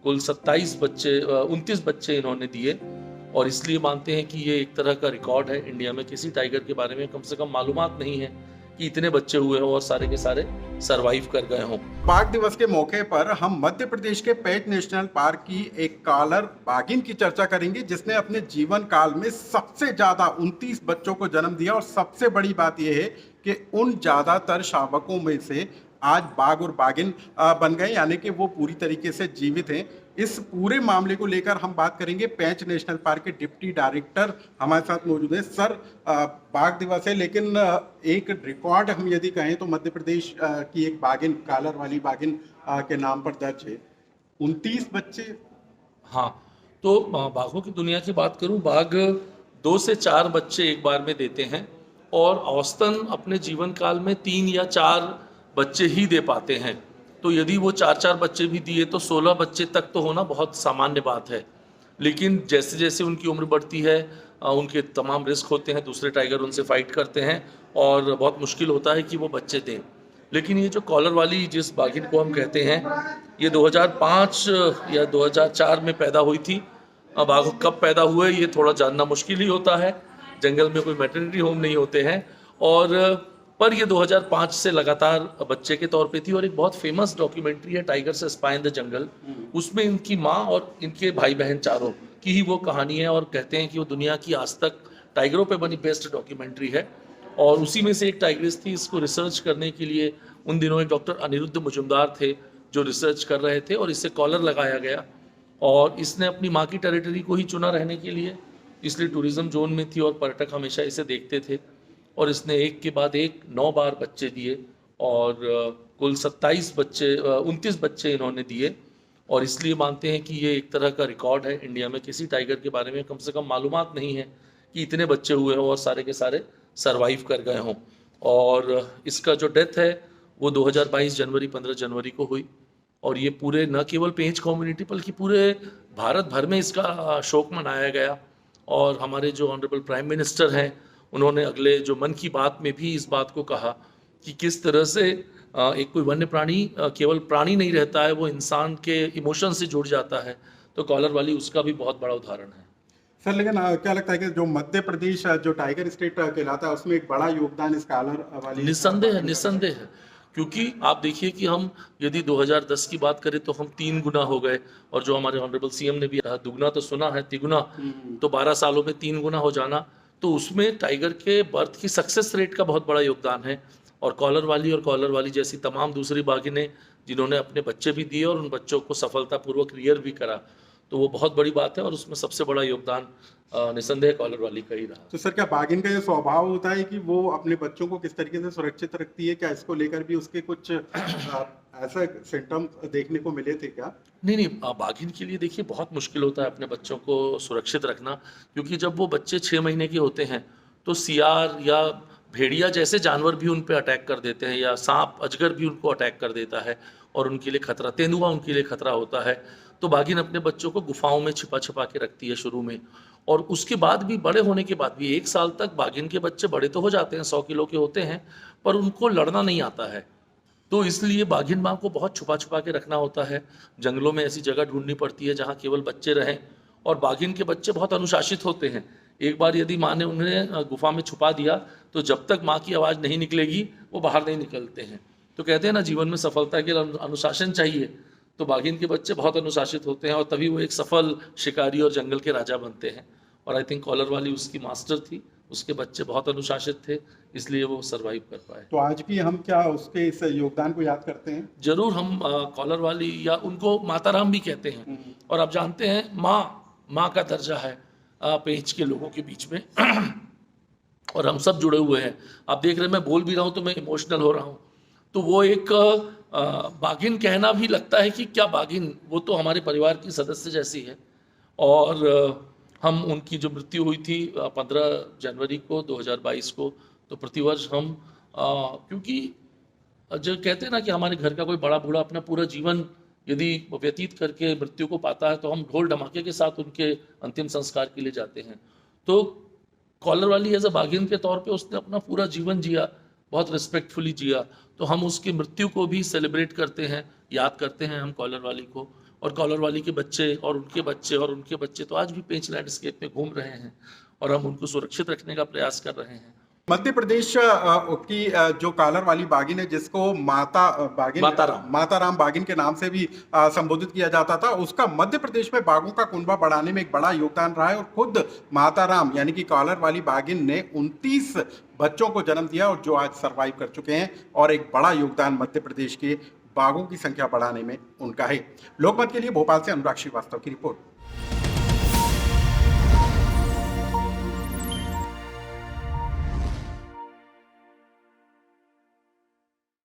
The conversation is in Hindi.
कुल 29 बच्चे इन्होंने दिए और इसलिए मानते हैं कि ये एक तरह का रिकॉर्ड है। इंडिया में किसी टाइगर के बारे में कम से कम मालूमात नहीं है कि इतने बच्चे हुए हों और सारे के सारे सरवाइव कर गए हों। बाघ दिवस के मौके पर हम मध्य प्रदेश के पेंच नेशनल पार्क की एक कॉलर बाघिन की चर्चा करेंगे जिसने अपने जीवन काल में सबसे ज्यादा 29 बच्चों को जन्म दिया। और सबसे बड़ी बात यह है कि उन ज्यादातर शावकों में से आज बाघ और बाघिन बन गए, यानी कि वो पूरी तरीके से जीवित हैं। इस पूरे मामले को लेकर हम बात करेंगे। पेंच नेशनल पार्क के डिप्टी डायरेक्टर हमारे साथ मौजूद है। सर, बाघ दिवस है लेकिन एक रिकॉर्ड हम यदि कहें तो मध्य प्रदेश की एक बाघिन, कालर वाली बाघिन के नाम पर दर्ज है। 29 बच्चे। हाँ, तो बाघों की दुनिया की बात करूं, बाघ 2 से 4 बच्चे एक बार में देते हैं और औसतन अपने जीवन काल में 3 या 4 बच्चे ही दे पाते हैं। तो यदि वो 4-4 बच्चे भी दिए तो 16 बच्चे तक तो होना बहुत सामान्य बात है। लेकिन जैसे जैसे उनकी उम्र बढ़ती है उनके तमाम रिस्क होते हैं, दूसरे टाइगर उनसे फाइट करते हैं और बहुत मुश्किल होता है कि वो बच्चे दें। लेकिन ये जो कॉलर वाली जिस बाघिन को हम कहते हैं, ये 2005 या 2004 में पैदा हुई थी। अब बाघ कब पैदा हुए ये थोड़ा जानना मुश्किल ही होता है, जंगल में कोई मैटरनिटी होम नहीं होते हैं। और पर ये 2005 से लगातार बच्चे के तौर पे थी। और एक बहुत फेमस डॉक्यूमेंट्री है टाइगर से स्पाई इन द जंगल, उसमें इनकी माँ और इनके भाई बहन चारों की ही वो कहानी है और कहते हैं कि वो दुनिया की आज तक टाइगरों पे बनी बेस्ट डॉक्यूमेंट्री है। और उसी में से एक टाइग्रेस थी। इसको रिसर्च करने के लिए उन दिनों एक डॉक्टर अनिरुद्ध मुजुमदार थे जो रिसर्च कर रहे थे और इसे कॉलर लगाया गया और इसने अपनी माँ की टेरिटरी को ही चुना रहने के लिए, इसलिए टूरिज्म जोन में थी और पर्यटक हमेशा इसे देखते थे। और इसने एक के बाद एक 9 बार बच्चे दिए और कुल 29 बच्चे इन्होंने दिए और इसलिए मानते हैं कि ये एक तरह का रिकॉर्ड है। इंडिया में किसी टाइगर के बारे में कम से कम मालूमात नहीं है कि इतने बच्चे हुए हों और सारे के सारे सरवाइव कर गए हों। और इसका जो डेथ है वो 2022 जनवरी 15 जनवरी को हुई और ये पूरे न केवल पेंच कम्युनिटी बल्कि पूरे भारत भर में इसका शोक मनाया गया। और हमारे जो ऑनरेबल प्राइम मिनिस्टर हैं उन्होंने अगले जो मन की बात में भी इस बात को कहा कि किस तरह से एक कोई वन्य प्राणी केवल प्राणी नहीं रहता है, वो इंसान के इमोशन से जुड़ जाता है। तो कॉलर वाली उसका भी बहुत बड़ा उदाहरण है। सर, लेकिन क्या लगता है कि जो मध्य प्रदेश जो टाइगर स्टेट कहलाता है उसमें एक बड़ा योगदान इस कालर वाली निस्संदेह है। क्योंकि आप देखिए कि हम यदि 2010 की बात करें तो हम 3 गुना हो गए और जो हमारे ऑनरेबल सीएम ने भी कहा, दुगना तो सुना है, तिगुना, तो 12 सालों में 3 गुना हो जाना, तो उसमें टाइगर के बर्थ की सक्सेस रेट का बहुत बड़ा योगदान है। और कॉलर वाली जैसी तमाम दूसरी बाघिनें जिन्होंने अपने बच्चे भी दिए और उन बच्चों को सफलतापूर्वक रियर भी करा, तो वो बहुत बड़ी बात है और उसमें सबसे बड़ा योगदान निसंदेह कॉलर वाली का ही रहा। तो सर, क्या बाघिन का ये स्वभाव होता है कि वो अपने बच्चों को किस तरीके से सुरक्षित रखती है? क्या इसको लेकर भी उसके कुछ ऐसे सिम्टम्स देखने को मिले थे क्या? नहीं, बाघिन के लिए देखिए बहुत मुश्किल होता है अपने बच्चों को सुरक्षित रखना, क्योंकि जब वो बच्चे 6 महीने के होते हैं तो सियार या भेड़िया जैसे जानवर भी उन पे अटैक कर देते हैं या सांप अजगर भी उनको अटैक कर देता है और उनके लिए खतरा, तेंदुआ उनके लिए खतरा होता है। तो बाघिन अपने बच्चों को गुफाओं में छिपा छिपा के रखती है शुरू में, और उसके बाद भी, बड़े होने के बाद भी 1 साल तक बाघिन के बच्चे बड़े तो हो जाते हैं, 100 किलो के होते हैं, पर उनको लड़ना नहीं आता है। तो इसलिए बाघिन माँ को बहुत छुपा छुपा के रखना होता है। जंगलों में ऐसी जगह ढूंढनी पड़ती है जहाँ केवल बच्चे रहें। और बाघिन के बच्चे बहुत अनुशासित होते हैं। एक बार यदि माँ ने उन्हें गुफा में छुपा दिया तो जब तक माँ की आवाज़ नहीं निकलेगी वो बाहर नहीं निकलते हैं। तो कहते हैं ना, जीवन में सफलता के लिए अनुशासन चाहिए। तो बाघिन के बच्चे बहुत अनुशासित होते हैं और तभी वो एक सफल शिकारी और जंगल के राजा बनते हैं। और आई थिंक कॉलर वाली उसकी मास्टर थी, उसके बच्चे बहुत अनुशासित थे, इसलिए वो सरवाइव कर पाए। तो आज भी हम क्या उसके इस योगदान को याद करते हैं? जरूर, हम कॉलर वाली या उनको माता राम भी कहते हैं। और आप जानते हैं माँ का दर्जा है पेंच के लोगों के बीच में और हम सब जुड़े हुए हैं। आप देख रहे हैं मैं बोल भी रहा हूँ तो मैं इमोशनल हो रहा हूँ। तो वो एक बाघिन कहना भी लगता है कि क्या बाघिन, वो तो हमारे परिवार की सदस्य जैसी है। और हम उनकी जो मृत्यु हुई थी 15 जनवरी को 2022 को, तो प्रतिवर्ष हम क्योंकि जो कहते हैं ना कि हमारे घर का कोई बड़ा बूढ़ा अपना पूरा जीवन यदि व्यतीत करके मृत्यु को पाता है तो हम ढोल धमाके के साथ उनके अंतिम संस्कार के लिए जाते हैं। तो कॉलर वाली एज अ बाघिन के तौर पे उसने अपना पूरा जीवन जिया, बहुत रिस्पेक्टफुली जिया, तो हम उसकी मृत्यु को भी सेलिब्रेट करते हैं, याद करते हैं हम कॉलर वाली को। और कॉलर वाली के बच्चे और उनके बच्चे तो आज भी पेंच लैंडस्केप में घूम रहे हैं और हम उनको सुरक्षित रखने का प्रयास कर रहे हैं। मध्य प्रदेश की जो कालर वाली बागिन है, जिसको माता राम बागिन के नाम से भी संबोधित किया जाता था, उसका मध्य प्रदेश में बाघों का कुनबा बढ़ाने में एक बड़ा योगदान रहा है। और खुद माता राम यानी कि कालर वाली बागिन ने 29 बच्चों को जन्म दिया और जो आज सरवाइव कर चुके हैं, और एक बड़ा योगदान मध्य प्रदेश के बाघों की संख्या बढ़ाने में उनका है। लोकमत के लिए भोपाल से अनुराग श्रीवास्तव की रिपोर्ट।